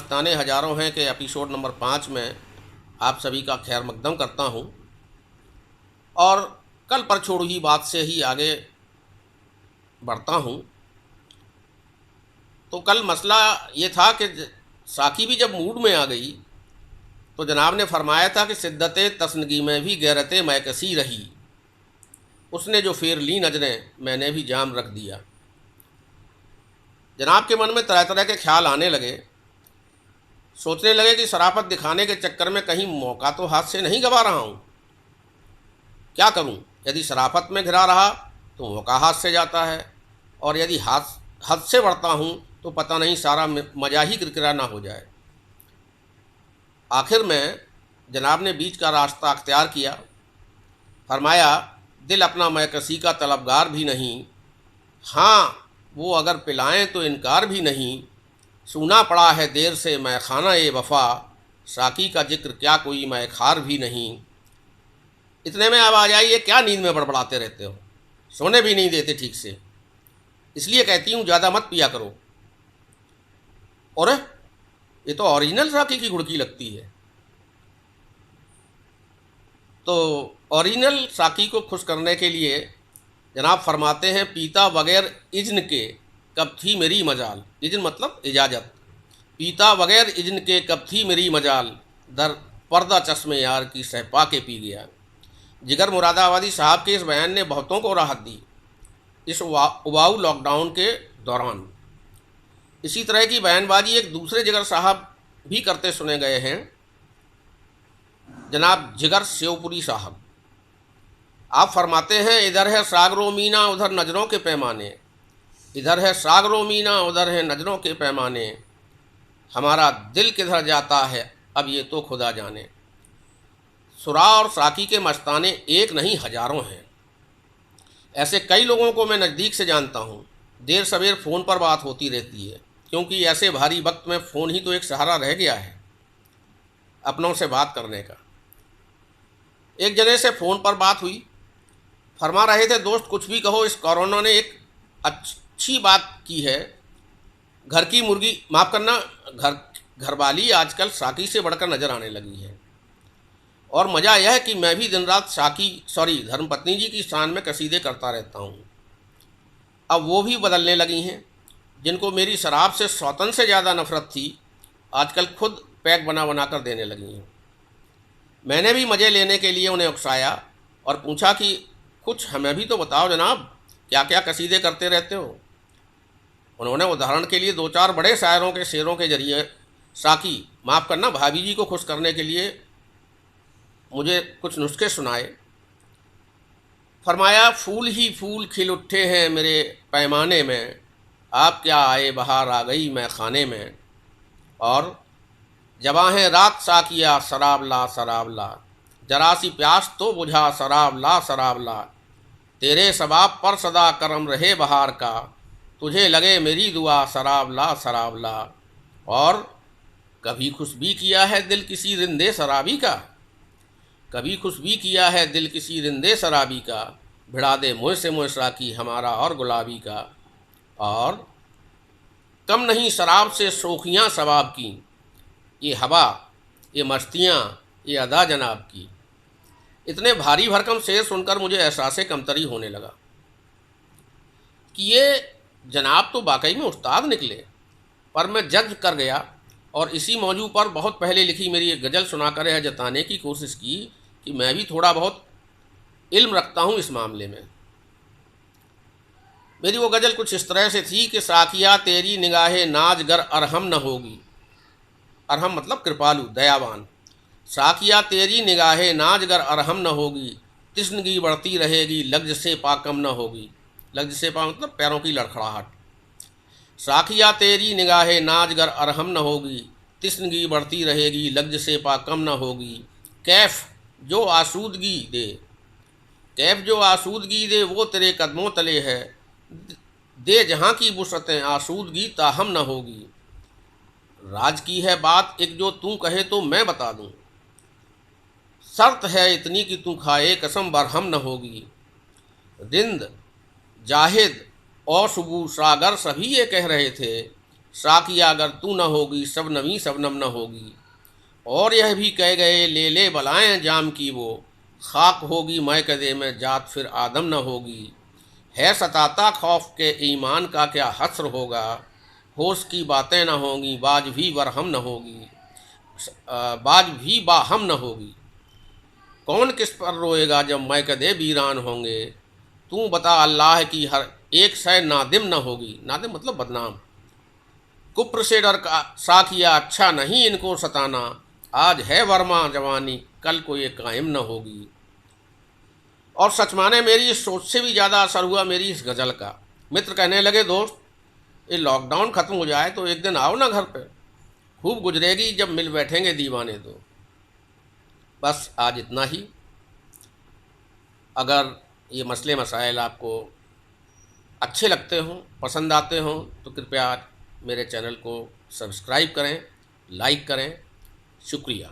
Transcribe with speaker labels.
Speaker 1: मस्ताने हज़ारों हैं के एपिसोड नंबर 5 में आप सभी का खैर मकदम करता हूँ। और कल पर छोड़ी हुई बात से ही आगे बढ़ता हूँ। तो कल मसला ये था कि साकी भी जब मूड में आ गई तो जनाब ने फरमाया था कि शिद्दत तसनगी में भी गैरत मैकसी रही, उसने जो फेर ली नजरें मैंने भी जाम रख दिया। जनाब के मन में तरह तरह के ख्याल आने लगे। सोचने लगे कि शराफत दिखाने के चक्कर में कहीं मौका तो हाथ से नहीं गंवा रहा हूँ। क्या करूँ, यदि शराफत में घिरा रहा तो मौका हाथ से जाता है, और यदि हाथ हद से बढ़ता हूँ तो पता नहीं सारा मजा ही किरकिरा ना हो जाए। आखिर में जनाब ने बीच का रास्ता अख्तियार किया। फरमाया, दिल अपना मैकसी का तलबगार भी नहीं, हाँ वो अगर पिलाएं तो इनकार भी नहीं। सूना पड़ा है देर से मैं खाना ए वफ़ा, साकी का जिक्र क्या कोई मैं खार भी नहीं। इतने में अब आ जाइए, क्या नींद में बड़बड़ाते रहते हो, सोने भी नहीं देते ठीक से, इसलिए कहती हूँ ज़्यादा मत पिया करो। और ये तो ओरिजिनल साकी की घुड़की लगती है। तो ओरिजिनल साकी को खुश करने के लिए जनाब फरमाते हैं, पीता बगैर इज्न के कब थी मेरी मजाल। इज्न मतलब इजाज़त। पीता बगैर इज्न के कब थी मेरी मजाल, दर पर्दा चश्मे यार की सहपा के पी गया। जिगर मुरादाबादी साहब के इस बयान ने बहुतों को राहत दी इस उबाऊ लॉकडाउन के दौरान। इसी तरह की बयानबाजी एक दूसरे जिगर साहब भी करते सुने गए हैं, जनाब जिगर सेवपुरी साहब। आप फरमाते हैं, इधर है सागरो मीना उधर नज़रों के पैमाने, इधर है सागरो मीना उधर है नज़रों के पैमाने, हमारा दिल किधर जाता है अब ये तो खुदा जाने। सुरा और साकी के मस्ताने एक नहीं हज़ारों हैं। ऐसे कई लोगों को मैं नज़दीक से जानता हूँ। देर सवेर फ़ोन पर बात होती रहती है, क्योंकि ऐसे भारी वक्त में फ़ोन ही तो एक सहारा रह गया है अपनों से बात करने का। एक जने से फ़ोन पर बात हुई, फरमा रहे थे, दोस्त कुछ भी कहो, इस कोरोना ने एक अच्छी बात की है। घर की मुर्गी, माफ़ करना, घरवाली आजकल साकी से बढ़कर नज़र आने लगी है। और मज़ा यह है कि मैं भी दिन रात धर्मपत्नी जी की शान में कसीदे करता रहता हूँ। अब वो भी बदलने लगी हैं। जिनको मेरी शराब से सौतन से ज़्यादा नफरत थी, आजकल खुद पैक बना बना कर देने लगी हैं। मैंने भी मज़े लेने के लिए उन्हें उकसाया और पूछा कि कुछ हमें भी तो बताओ जनाब, क्या क्या कसीदे करते रहते हो। उन्होंने उदाहरण के लिए 2-4 बड़े शायरों के शेरों के जरिए साकी, माफ़ करना, भाभी जी को खुश करने के लिए मुझे कुछ नुस्खे सुनाए। फरमाया, फूल ही फूल खिल उठे हैं मेरे पैमाने में, आप क्या आए बहार आ गई मैं खाने में। और जवां है रात साकिया शराब ला शराब ला, जरा सी प्यास तो बुझा शराब ला शराब ला, तेरे सबाब पर सदा करम रहे बहार का, तुझे लगे मेरी दुआ शराब ला शराब ला। और कभी खुश भी किया है दिल किसी रिंदे शराबी का, कभी खुश भी किया है दिल किसी रिंदे शराबी का, भिड़ा दे मुँह से मुँह साकी हमारा और गुलाबी का। और कम नहीं शराब से शोखियाँ सवाब की, ये हवा ये मस्तियाँ ये अदा जनाब की। इतने भारी भरकम शेर सुनकर मुझे एहसास कमतरी होने लगा कि ये जनाब तो वाकई में उस्ताद निकले। पर मैं जज कर गया और इसी मौजू पर बहुत पहले लिखी मेरी एक गज़ल सुनाकर यह जताने की कोशिश की कि मैं भी थोड़ा बहुत इल्म रखता हूँ इस मामले में। मेरी वो गज़ल कुछ इस तरह से थी कि साकिया तेरी निगाहे नाज गर अरहम न होगी, अरहम मतलब कृपालु दयावान, साकिया तेरी निगाहे नाज गर अरहम न होगी, तिस्नगी बढ़ती रहेगी लग्ज से पाकम न होगी। लग्ज से पा मतलब पैरों की लड़खड़ाहट। साकिया तेरी निगाहे नाज गर अरहम न होगी, तिस्नगी बढ़ती रहेगी लग्ज से पाकम न होगी। कैफ जो आसूदगी दे, कैफ जो आसूदगी दे वो तेरे कदमों तले है, दे जहाँ की बुसरतें आसूदगी ताहम न होगी। राज की है बात एक जो तू कहे तो मैं बता दूं, शर्त है इतनी कि तू खाए कसम बरहम न होगी। रिंद जाहिद और सुबू सागर सभी ये कह रहे थे साकिया अगर तू न होगी, शबनमी शबनम न होगी। और यह भी कह गए, ले ले बलाएं जाम की वो, खाक होगी मैकदे में जात फिर आदम न होगी। है सताता खौफ के ईमान का क्या हस्र होगा, होश की बातें न होंगी, बाज भी बरहम न होगी, बाज भी बाहम न होगी। कौन किस पर रोएगा जब मैकदे वीरान होंगे, तू बता अल्लाह की हर एक शय नादिम न होगी। नादिम मतलब बदनाम। कुप्र से डर का साकिया अच्छा नहीं इनको सताना, आज है वर्मा जवानी कल को ये कायम न होगी। और सच माने मेरी इस सोच से भी ज़्यादा असर हुआ मेरी इस गज़ल का। मित्र कहने लगे, दोस्त ये लॉकडाउन ख़त्म हो जाए तो एक दिन आओ ना घर पे, खूब गुजरेगी जब मिल बैठेंगे दीवाने तो। बस आज इतना ही। अगर ये मसले मसाइल आपको अच्छे लगते हों, पसंद आते हों, तो कृपया मेरे चैनल को सब्सक्राइब करें, लाइक करें। शुक्रिया।